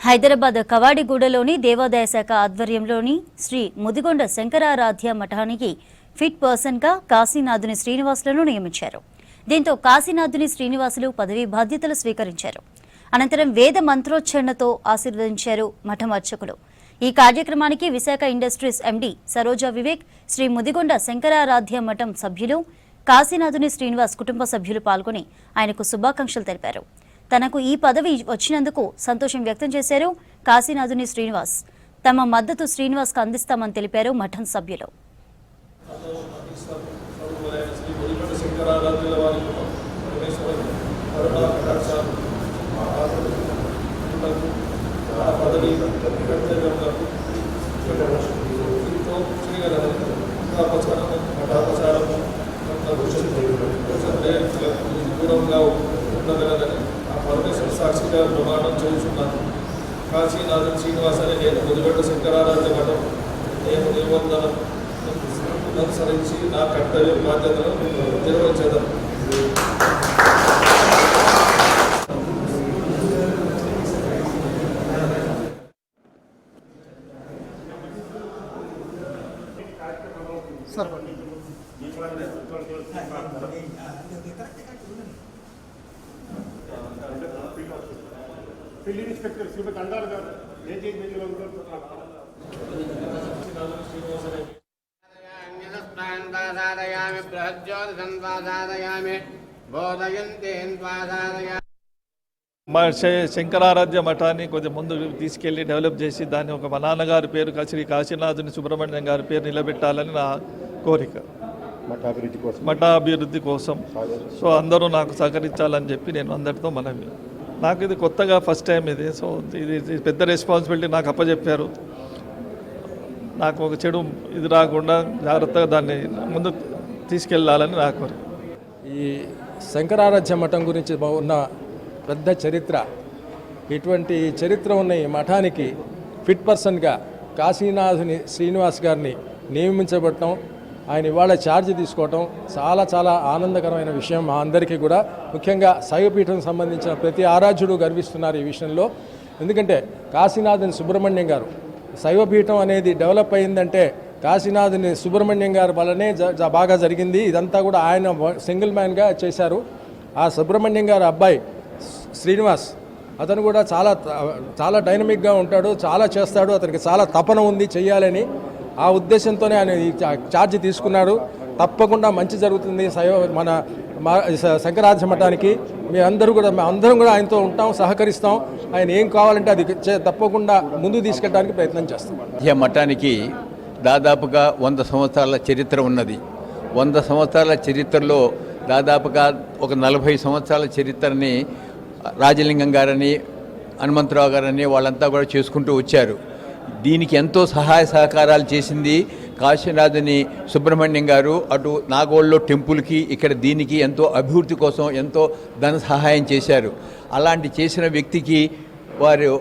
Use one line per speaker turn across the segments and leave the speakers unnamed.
హైదరాబాద్ కవాడిగూడలోని దేవాదాయ శాఖ ఆధ్వర్యంలోని శ్రీ ముదిగొండ శంకరారాధ్య మఠానికి ఫిట్ పర్సన్గా కాశీనాథుని శ్రీనివాసులను నియమించారు. దీంతో కాశీనాథుని శ్రీనివాసులు పదవీ బాధ్యతలు స్వీకరించారు. అనంతరం వేద మంత్రోచ్చరణతో ఆశీర్వదించారు మఠం అర్చకులు. ఈ కార్యక్రమానికి విశాఖ ఇండస్ట్రీస్ ఎండీ సరోజా వివేక్, శ్రీ ముదిగొండ శంకరారాధ్య మఠం సభ్యులు, కాశీనాథుని శ్రీనివాస్ కుటుంబ సభ్యులు పాల్గొని ఆయనకు శుభాకాంక్షలు తెలిపారు. తనకు ఈ పదవి వచ్చినందుకు సంతోషం వ్యక్తం చేశారు. కాశీనాథుని శ్రీనివాస్ తమ మద్దతు శ్రీనివాస్కు అందిస్తామని తెలిపారు మఠం సభ్యులు.
పరమేశ్వర సాక్షిగా ప్రమాణం చేస్తున్నాను. కాశీనాథన్ శ్రీనివాస్ అని నేను ముదిగొండ శంకరారాధ్య మఠం నిబంధనలను అనుసరించి నా కర్తవ్య బాధ్యతలు నిర్వహించేదాం.
ఫీల్డ్ ఇన్స్పెక్టర్ శ్రీమతి అండారు గారు
మా శంకరారాధ్య మఠాన్ని కొంచెం ముందు తీసుకెళ్లి డెవలప్ చేసి దాన్ని ఒక మా నాన్నగారి పేరు శ్రీ కాశీనాథుని సుబ్రహ్మణ్యం గారి పేరు నిలబెట్టాలని నా కోరిక, మఠాభివృద్ధి కోసం. సో అందరూ నాకు సహకరించాలని చెప్పి నేను అందరితో మనవి. నాకు ఇది కొత్తగా ఫస్ట్ టైం ఇది. సో ఇది పెద్ద రెస్పాన్సిబిలిటీ నాకు అప్పచెప్పారు. నాకు ఒక చెడు ఇది రాకుండా జాగ్రత్తగా దాన్ని ముందు తీసుకెళ్ళాలని నా కోరిక.
ఈ శంకరారాధ్య మఠం గురించి ఉన్న పెద్ద చరిత్ర, ఇటువంటి చరిత్ర ఉన్న ఈ మఠానికి ఫిట్ పర్సన్గా కాశీనాథుని శ్రీనివాస్ గారిని నియమించబడటం, ఆయన ఇవాళ ఛార్జ్ తీసుకోవటం చాలా చాలా ఆనందకరమైన విషయం మా అందరికీ కూడా. ముఖ్యంగా శైవపీఠం సంబంధించిన ప్రతి ఆరాధ్యుడు గర్విస్తున్నారు ఈ విషయంలో. ఎందుకంటే కాశీనాథుని సుబ్రహ్మణ్యం గారు, శైవపీఠం అనేది డెవలప్ అయిందంటే కాశీనాథుని సుబ్రహ్మణ్యం గారి వల్లనే బాగా జరిగింది. ఇదంతా కూడా ఆయన సింగిల్ మ్యాన్గా చేశారు. ఆ సుబ్రహ్మణ్యం గారి అబ్బాయి శ్రీనివాస్, అతను కూడా చాలా చాలా డైనమిక్గా ఉంటాడు, చాలా చేస్తాడు, అతనికి చాలా తపన ఉంది చెయ్యాలని. ఆ ఉద్దేశంతోనే ఆయన ఛార్జ్ తీసుకున్నాడు. తప్పకుండా మంచి జరుగుతుంది మన శంకరారాధ్య మఠానికి. అందరం కూడా ఆయనతో ఉంటాం, సహకరిస్తాం. ఆయన ఏం కావాలంటే అది తప్పకుండా ముందుకు తీసుకెళ్ళడానికి ప్రయత్నం చేస్తాం.
ఈ మఠానికి దాదాపుగా 100 సంవత్సరాల చరిత్ర ఉన్నది. 100 సంవత్సరాల చరిత్రలో దాదాపుగా ఒక 40 సంవత్సరాల చరిత్రని రాజలింగం గారని, హనుమంతరావు గారని వాళ్ళంతా కూడా చేసుకుంటూ వచ్చారు. దీనికి ఎంతో సహాయ సహకారాలు చేసింది కాశీనాథుని సుబ్రహ్మణ్యం గారు. అటు నాగోల్లో టెంపుల్కి, ఇక్కడ దీనికి ఎంతో అభివృద్ధి కోసం ఎంతో ధన సహాయం చేశారు. అలాంటి చేసిన వ్యక్తికి వారు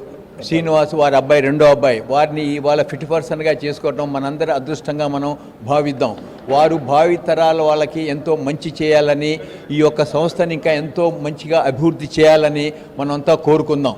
శ్రీనివాస్, వారి అబ్బాయి, రెండో అబ్బాయి, వారిని ఇవాళ ఫిట్ పర్సన్గా చేసుకోవటం మనందరి అదృష్టంగా మనం భావిద్దాం. వారు భావి తరాల వాళ్ళకి ఎంతో మంచి చేయాలని, ఈ యొక్క సంస్థని ఇంకా ఎంతో మంచిగా అభివృద్ధి చేయాలని మనంతా కోరుకుందాం.